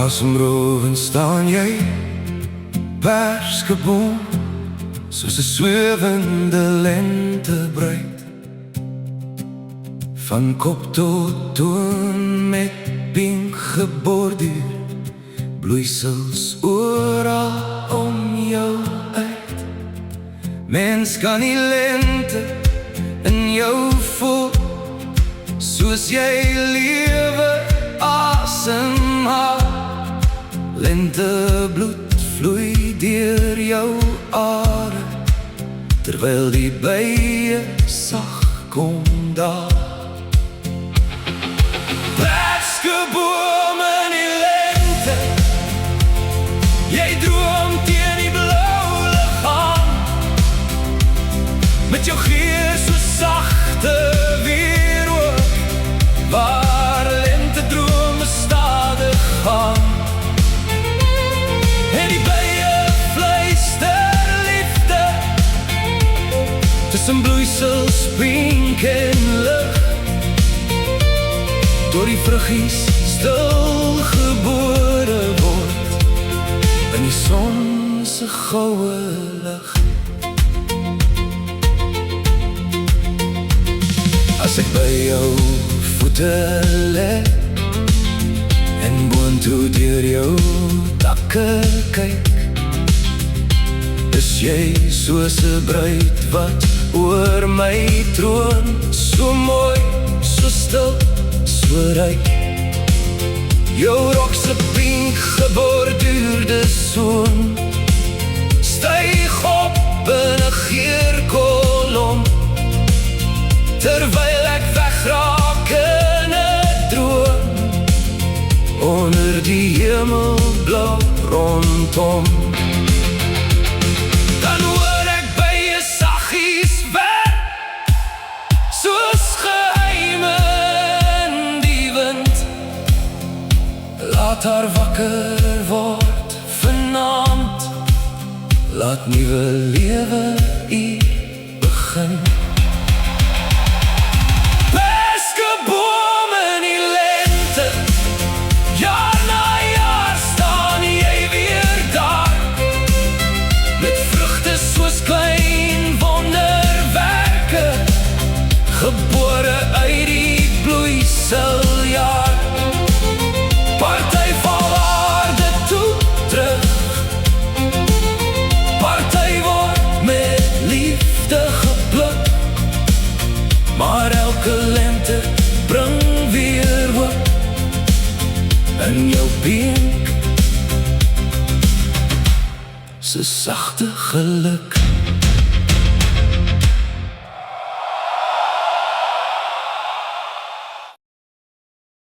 Asemrowend staan jy, persgeboom, soos 'n swewende lentebruid. Van kop tot toon met pink geborduur, bloeisels oral om jou uit. Mens kan die lente in jou voel, soos jy lewe asemhaal. Lentebloed vloei deur jou are, terwyl die bye sag kom daal. Persgeboom in die lente, jy droom teen die blou lig aan, met jou gees so sagte weerhoek, waar lentedrome stadig gaan. En die bye fluister liefde, tussen bloeisels pink en lig, door die vruggies stil gebore word, in die son se goue lig. As ek by jou voete lê, en boontoe deur jou takke kyk, is jy soos 'n bruid wat oor my troon, so mooi, so stil, so ryk. Jou rok se pink geborduurde soon styg op in 'n geurkolom, terwyl ek wegraak in 'n droom, onder die hemelblauw rondom. Dan hoor ek by jy saggies werk, soos geheime in die wind. Laat haar wakker word vanaand, laat nuwe lewe hier begin. Persgeboom in die lente, jaar na jaar staan jy weer daar, met vrugte soos klein wonderwerke, gebore uit die bloeiseljaar. Party val aarde toe terug, party word met liefde gepluk, maar elke lente bring weer hoop in jou pink se sagte geluk.